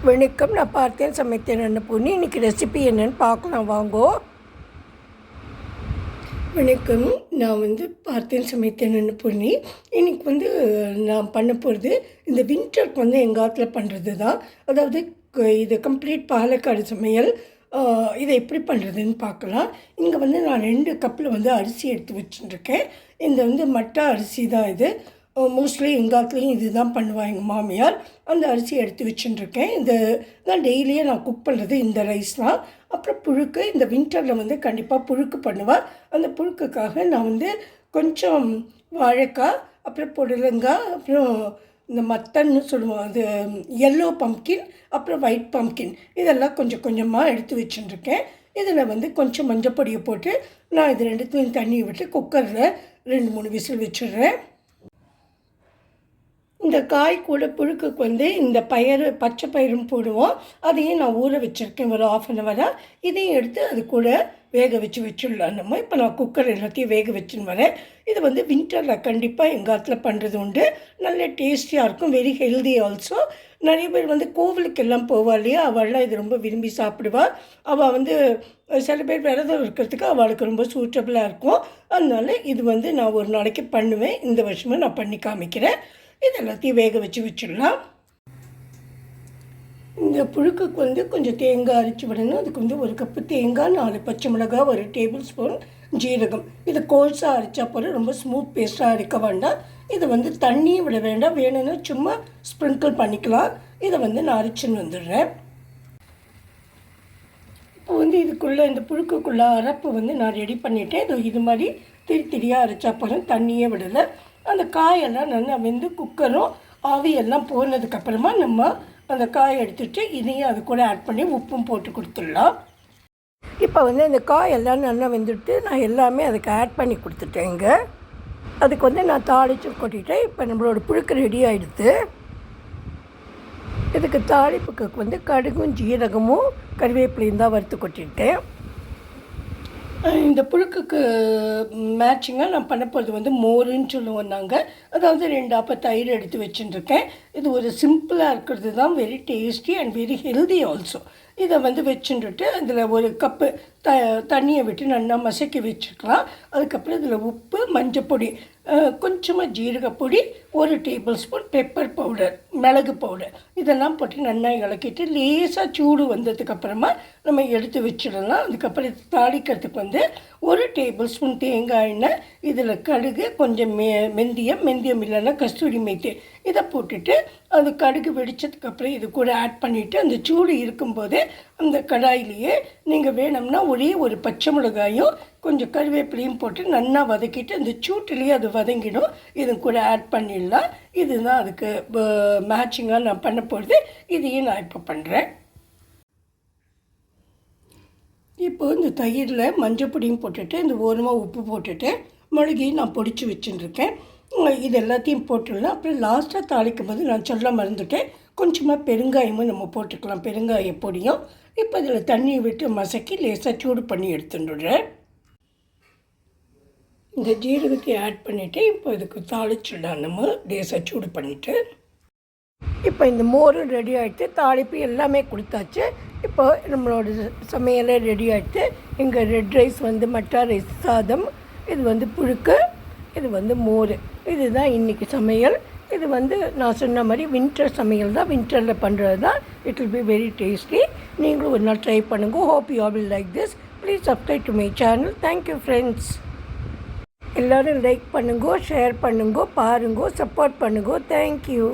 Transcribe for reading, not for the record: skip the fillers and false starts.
வணக்கம். நான் பார்த்தேன் சமைத்தேன் அன்னபூர்ணி. இன்றைக்கி ரெசிபி என்னென்னு பார்க்கலாம் வாங்கோ. வணக்கம். நான் பார்த்தேன் சமைத்தேன் அன்னபூர்ணி. இன்றைக்கி நான் பண்ண போகிறது இந்த வின்டருக்கு எங்கள் ஆத்தில் பண்ணுறது தான். அதாவது இது கம்ப்ளீட் பாலக்காடு சமையல். இதை எப்படி பண்ணுறதுன்னு பார்க்கலாம். இங்கே நான் 2 கப்பில் அரிசி எடுத்து வச்சுட்டுருக்கேன். இந்த மட்டை அரிசி தான் இது. மோஸ்ட்லி எங்கள் ஆத்துலேயும் இது தான் பண்ணுவாங்க எங்கள் மாமியார். அந்த அரிசி எடுத்து வச்சுட்டுருக்கேன். இது தான் டெய்லியே நான் குக் பண்ணுறது இந்த ரைஸ் தான். அப்புறம் புழுக்கு, இந்த வின்டரில் கண்டிப்பாக புழுக்கு பண்ணுவேன். அந்த புழுக்குக்காக நான் கொஞ்சம் வாழைக்காய், அப்புறம் புடலங்காய், அப்புறம் இந்த மத்தன்னு சொல்லுவோம், அது எல்லோ பம்ப்கின், அப்புறம் ஒயிட் பம்ப்கின், இதெல்லாம் கொஞ்சம் கொஞ்சமாக எடுத்து வச்சுட்டுருக்கேன். இதில் கொஞ்சம் மஞ்சப்பொடியை போட்டு நான் இது 2த்தையும் தண்ணியை விட்டு குக்கரில் 2-3 விசில் வச்சுடுறேன். இந்த காய் கூட புழுக்குக்கு இந்த பச்சை பயிரும் போடுவோம். அதையும் நான் ஊற வச்சுருக்கேன் ஒரு 1/2 hour. இதையும் எடுத்து அது கூட வேக வச்சிடலாம் நம்ம. இப்போ நான் குக்கர் எல்லாத்தையும் வேக வச்சுன்னு வரேன். இது வின்டரில் கண்டிப்பாக எங்கள் ஆத்தில் பண்ணுறது உண்டு. நல்ல டேஸ்டியாக இருக்கும், வெரி ஹெல்தி ஆல்சோ. நிறைய பேர் கோவிலுக்கெல்லாம் போவா இல்லையா, அவள்லாம் இது ரொம்ப விரும்பி சாப்பிடுவாள். அவள் சில பேர் விரதம் இருக்கிறதுக்கு அவளுக்கு ரொம்ப சூட்டபுளாக இருக்கும். அதனால இது நான் ஒரு நாளைக்கு பண்ணுவேன். இந்த வருஷமும் நான் பண்ணி காமிக்கிறேன். இது எல்லாத்தையும் வேக வச்சிடலாம். இந்த புழுக்குக்கு கொஞ்சம் தேங்காய் அரைச்சி விடணும். அதுக்கு 1 கப்பு தேங்காய், 4 பச்சை மிளகாய், 1 டேபிள் ஸ்பூன் ஜீரகம். இது கோல்ஸாக அரைச்சா போல, ரொம்ப ஸ்மூத் பேஸ்ட்டாக அரைக்க வேண்டாம். இது தண்ணியும் விட வேண்டாம், வேணும்னா சும்மா ஸ்ப்ரிங்கிள் பண்ணிக்கலாம். இதை நான் அரைச்சின்னு வந்துடுறேன். இப்போ இதுக்குள்ளே இந்த புழுக்குக்குள்ளே அரைப்பு நான் ரெடி பண்ணிவிட்டேன். இது மாதிரி திரியாக அரைச்சா போகிறேன், தண்ணியே விடலை. அந்த காயெல்லாம் நல்லா குக்கரும் ஆவியெல்லாம் போனதுக்கப்புறமா நம்ம அந்த காயை எடுத்துகிட்டு இதையும் அது கூட ஆட் பண்ணி உப்பும் போட்டு கொடுத்துடலாம். இப்போ இந்த காயெல்லாம் நல்லா வெந்துட்டு நான் எல்லாமே அதுக்கு ஆட் பண்ணி கொடுத்துட்டேங்க. அதுக்கு நான் தாளித்து கொட்டிட்டேன். இப்போ நம்மளோட புழுக்கு ரெடி ஆகிடுது. இதுக்கு தாளிப்புக்கு கடுகும் ஜீரகமும் கறிவேப்பிலையும் தான் வறுத்து கொட்டிட்டேன். இந்த புழுக்குக்கு மேட்சிங்காக நான் பண்ண போகிறது மோருன்னு சொல்லுவோம் நாங்கள். அதாவது 2 ஆப்ப தயிர் எடுத்து வச்சுட்டுருக்கேன். இது ஒரு சிம்பிளாக இருக்கிறது தான், very tasty and very healthy also. இதை வச்சுட்டுட்டு அதில் 1 கப்பு தண்ணியை விட்டு நல்லா மசக்கி வச்சுக்கலாம். அதுக்கப்புறம் இதில் உப்பு, மஞ்சப்பொடி, கொஞ்சமாக ஜீரகப்பொடி, 1 டேபிள் ஸ்பூன் பெப்பர் பவுடர், மிளகு பவுடர், இதெல்லாம் போட்டு நல்லா இலக்கிட்டு லேசாக சூடு வந்ததுக்கப்புறமா நம்ம எடுத்து வச்சிடலாம். அதுக்கப்புறம் இது தாளிக்கிறதுக்கு 1 டேபிள் ஸ்பூன் தேங்காய் எண்ணெய், இதில் கடுகு, கொஞ்சம் மெந்தியம் இல்லைன்னா கஸ்தூரி மேத்தி, இதை போட்டுட்டு அது கடுகு வெடித்ததுக்கப்புறம் இது கூட ஆட் பண்ணிவிட்டு அந்த சூடு இருக்கும்போதே அந்த கடாயிலேயே நீங்கள் வேணும்னா ஒரே 1 பச்சை மிளகாயும் கொஞ்சம் கருவேப்பிலையும் போட்டு நல்லா வதக்கிட்டு அந்த சூட்டிலேயே அது வதங்கிடும். இது கூட ஆட் பண்ணிடலாம். இதுதான் அதுக்கு மேட்சிங்காக நான் பண்ண போகிறது. இதையும் நான் இப்போ பண்ணுறேன். இப்போ இந்த தயிரில் மஞ்சப்பொடியும் போட்டுட்டு இந்த ஓரமாக உப்பு போட்டுட்டு மிளகையும் நான் பொடிச்சு வச்சுட்டுருக்கேன். இது எல்லாத்தையும் போட்டுடலாம். அப்புறம் லாஸ்ட்டாக தாளிக்கும் போது நான் சொல்ல மறந்துட்டேன், கொஞ்சமாக பெருங்காயமும் நம்ம போட்டுக்கலாம், பெருங்காய பொடியும். இப்போ இதில் தண்ணியை விட்டு மசக்கி லேசாக சூடு பண்ணி எடுத்துடுறேன். இந்த ஜீரகத்தை ஆட் பண்ணிவிட்டு இப்போ இதுக்கு தாளிச்சிடலாம் நம்ம லேசாக சூடு பண்ணிவிட்டு. இப்போ இந்த மோரும் ரெடி ஆகிடுச்சு, தாளிப்பு எல்லாமே கொடுத்தாச்சு. இப்போ நம்மளோட சமையலே ரெடி ஆகிடுச்சு. எங்கள் ரெட் ரைஸ் மட்டா ரைஸ் சாதம், இது புழுக்கு, இது மோர். இதுதான் இன்றைக்கி சமையல். இது நான் சொன்ன மாதிரி வின்டர் சமையல் தான், வின்டரில் பண்ணுறது தான். It will be very tasty. நீங்களும் ஒரு நாள் ட்ரை பண்ணுங்க. Hope you all will like this. Please subscribe to my channel. Thank you friends. எல்லோரும் லைக் பண்ணுங்கோ, ஷேர் பண்ணுங்கோ, பாருங்கோ, சப்போர்ட் பண்ணுங்கோ. தேங்க்யூ.